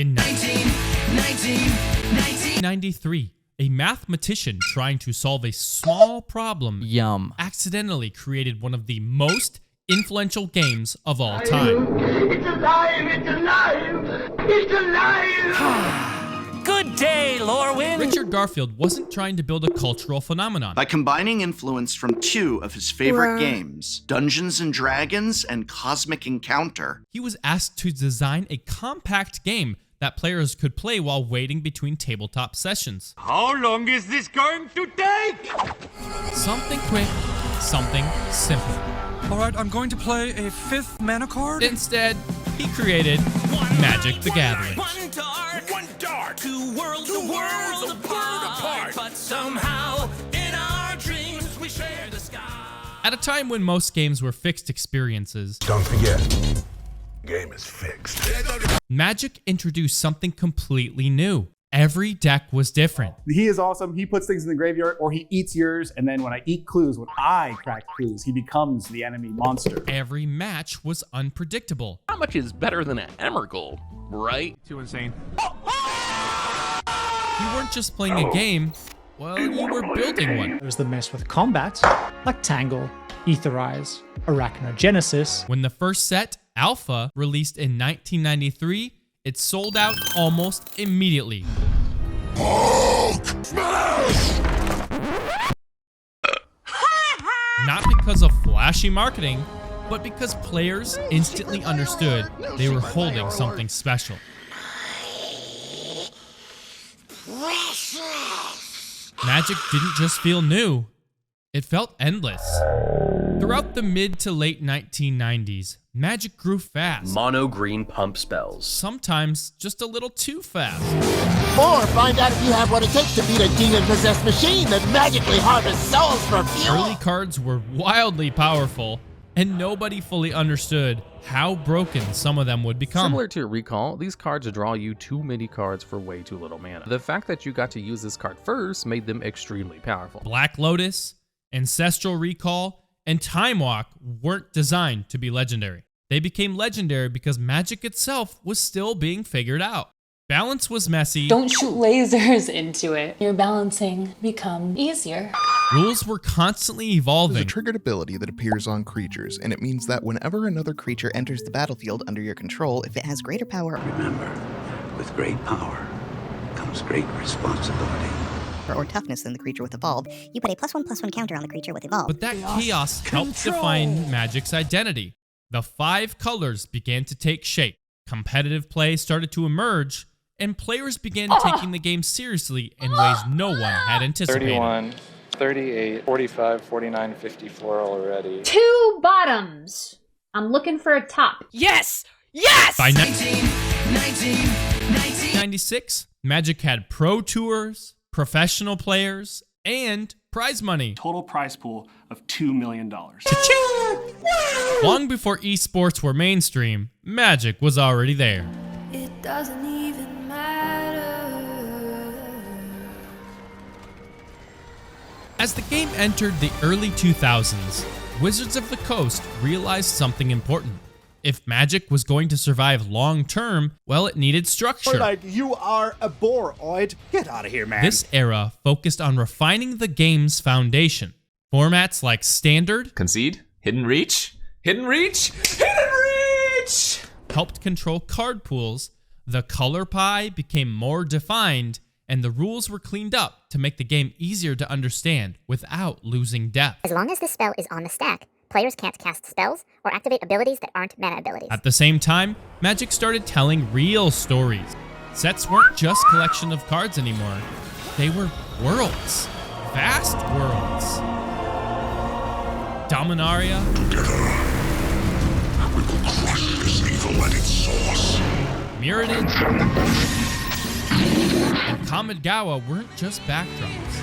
In 1993, a mathematician trying to solve a small problem accidentally created one of the most influential games of all time. It's alive! It's alive! It's alive! Good day, Lorwyn! Richard Garfield wasn't trying to build a cultural phenomenon. By combining influence from two of his favorite games, Dungeons & Dragons and Cosmic Encounter, he was asked to design a compact game that players could play while waiting between tabletop sessions. How long is this going to take? Something quick, something simple. Alright, I'm going to play a 5th mana card. Instead, he created Magic the Gathering. One dart, two worlds apart. But somehow, in our dreams, we share the sky. At a time when most games were fixed experiences, Don't forget, game is fixed. Magic introduced something completely new. Every deck was different. He is awesome. He puts things in the graveyard or he eats yours. And then when I eat clues, when I crack clues, he becomes the enemy monster. Every match was unpredictable. How much is better than an Emerald, right? Too insane. You weren't just playing a game, well, you were building one. There's the mess with combat, like Tangle, Aetherize, Arachnogenesis. When the first set, Alpha, released in 1993, it sold out almost immediately. Not because of flashy marketing, but because players instantly understood they were holding something special. Magic didn't just feel new, it felt endless. Throughout the mid to late 1990s, Magic grew fast. Mono green pump spells. Sometimes just a little too fast. Or find out if you have what it takes to beat a demon-possessed machine that magically harvests souls for fuel. Early cards were wildly powerful, and nobody fully understood how broken some of them would become. Similar to Recall, these cards draw you too many cards for way too little mana. The fact that you got to use this card first made them extremely powerful. Black Lotus, Ancestral Recall, and Time Walk weren't designed to be legendary. They became legendary because Magic itself was still being figured out. Balance was messy. Don't shoot lasers into it. Your balancing become easier. Rules were constantly evolving. There's a triggered ability that appears on creatures, and it means that whenever another creature enters the battlefield under your control, if it has greater power... Remember, with great power comes great responsibility. Or toughness than the creature with Evolve, you put a +1/+1 counter on the creature with Evolve. But that chaos helped define Magic's identity. The 5 colors began to take shape. Competitive play started to emerge, and players began taking the game seriously in ways no one had anticipated. 31, 38, 45, 49, 54 already. 2 bottoms. I'm looking for a top. Yes! Yes! By 1996, Magic had pro tours, professional players, and prize money. Total prize pool of $2 million. Long before esports were mainstream, Magic was already there. It doesn't even matter. As the game entered the early 2000s, Wizards of the Coast realized something important. If Magic was going to survive long-term, well, it needed structure. Like, you are a bore-oid. Get out of here, man. This era focused on refining the game's foundation. Formats like Standard, Concede, Hidden Reach, Hidden Reach, Hidden Reach! helped control card pools, the color pie became more defined, and the rules were cleaned up to make the game easier to understand without losing depth. As long as the spell is on the stack, players can't cast spells or activate abilities that aren't mana abilities. At the same time, Magic started telling real stories. Sets weren't just a collection of cards anymore. They were worlds. Vast worlds. Dominaria. Together, we will crush this evil at its source. Mirrodin. And Kamigawa weren't just backdrops.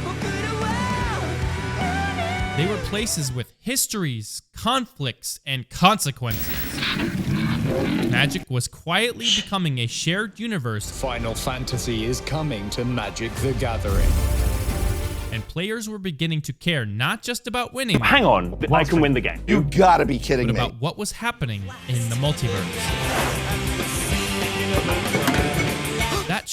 They were places with histories, conflicts, and consequences. Magic was quietly becoming a shared universe. Final Fantasy is coming to Magic the Gathering. And players were beginning to care not just about winning. Hang on, I can win the game. You gotta be kidding but me. about what was happening in the multiverse.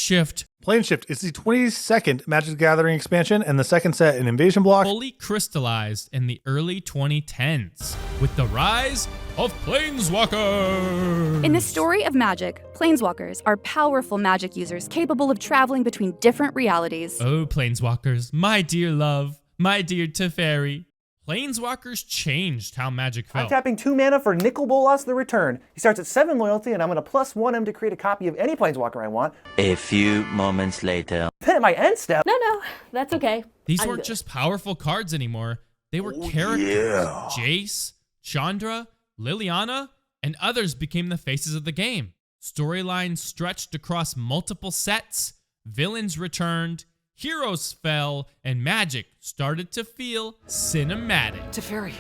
shift Plane Shift is the 22nd Magic the Gathering expansion and the second set in Invasion Block. fully crystallized in the early 2010s with the rise of Planeswalkers. In the story of Magic, Planeswalkers are powerful magic users capable of traveling between different realities. Oh, Planeswalkers, my dear love, my dear Teferi. Planeswalkers changed how Magic felt. I'm tapping 2 mana for Nicol Bolas the Return. He starts at 7 loyalty, and I'm going to +1 him to create a copy of any Planeswalker I want. A few moments later. Then at my end step... No, that's okay. These weren't just powerful cards anymore. They were characters. yeah. Jace, Chandra, Liliana, and others became the faces of the game. Storylines stretched across multiple sets, villains returned, heroes fell, and Magic started to feel cinematic. Teferi.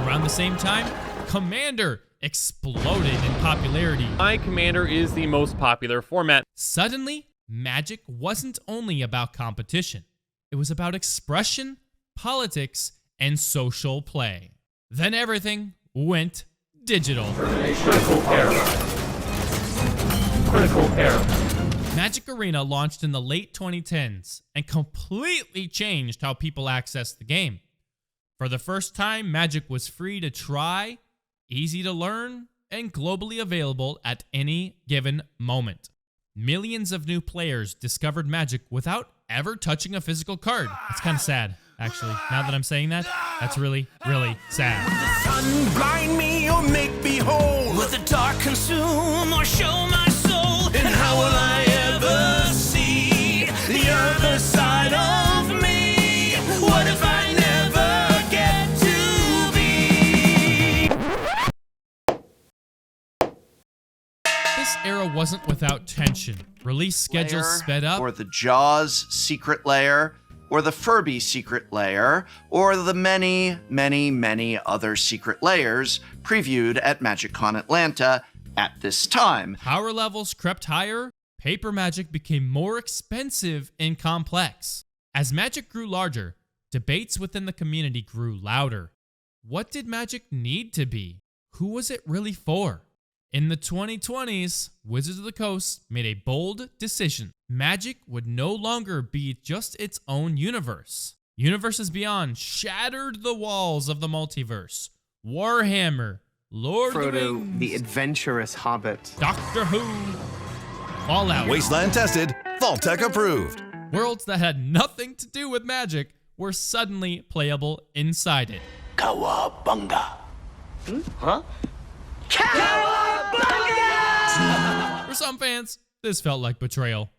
Around the same time, Commander exploded in popularity. My Commander is the most popular format. Suddenly, Magic wasn't only about competition. It was about expression, politics, and social play. Then everything went digital. Critical error. Critical error. Magic Arena launched in the late 2010s and completely changed how people access the game. For the first time, Magic was free to try, easy to learn, and globally available at any given moment. Millions of new players discovered Magic without ever touching a physical card. It's kind of sad, actually. Now that I'm saying that, that's really, really sad. Sun blind me or make me whole. Will the dark consume or show my soul? And how will I ever see the other side of me? What if I never get to be? This era wasn't without tension. Release schedules sped up. Or the Jaws secret layer, or the Furby secret layer, or the many, many, many other secret layers previewed at MagicCon Atlanta at this time. Power levels crept higher, paper Magic became more expensive and complex. As Magic grew larger, debates within the community grew louder. What did Magic need to be? Who was it really for? In the 2020s, Wizards of the Coast made a bold decision. Magic would no longer be just its own universe. Universes Beyond shattered the walls of the multiverse. Warhammer, Lord of the Rings, the adventurous hobbit, Doctor Who, Fallout, Wasteland tested, Vault-Tec approved. Worlds that had nothing to do with Magic were suddenly playable inside it. Cowabunga. Huh? For some fans, this felt like betrayal.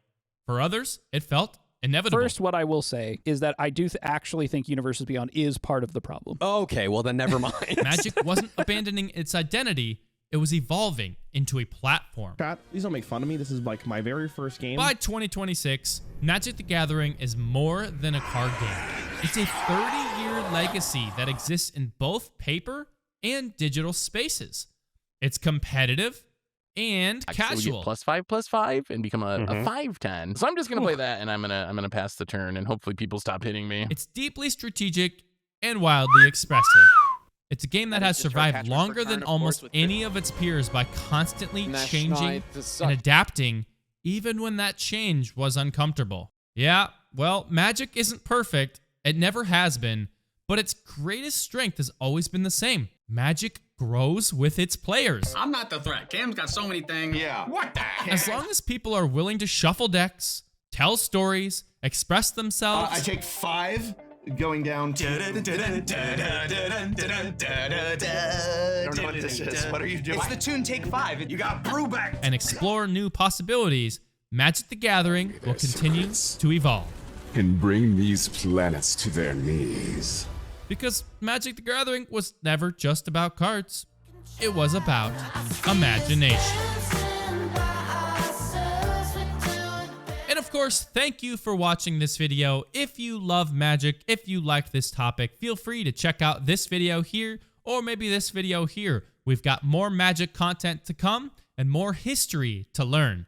For others, it felt inevitable. First, what I will say is that I do actually think Universes Beyond is part of the problem. Okay, well then never mind. Magic wasn't abandoning its identity, it was evolving into a platform. Please don't make fun of me. This is like my very first game. By 2026, Magic the Gathering is more than a card game. It's a 30-year legacy that exists in both paper and digital spaces. It's competitive and casual. +5/+5 and become a 5/10. So I'm just gonna play that, and I'm gonna pass the turn, and hopefully people stop hitting me. It's deeply strategic and wildly expressive. It's a game that has survived longer than almost any of its peers by constantly changing and adapting, even when that change was uncomfortable. Yeah, well, Magic isn't perfect. It never has been, but its greatest strength has always been the same. Magic grows with its players. I'm not the threat. Cam's got so many things. Yeah. What the heck? As long as people are willing to shuffle decks, tell stories, express themselves. I take 5 going down to... I don't know what this is. What are you doing? It's the tune Take 5. You got Brewback. And explore new possibilities, Magic the Gathering will continue to evolve. And bring these planets to their knees. Because Magic the Gathering was never just about cards. It was about imagination. And of course, thank you for watching this video. If you love Magic, if you like this topic, feel free to check out this video here, or maybe this video here. We've got more Magic content to come and more history to learn.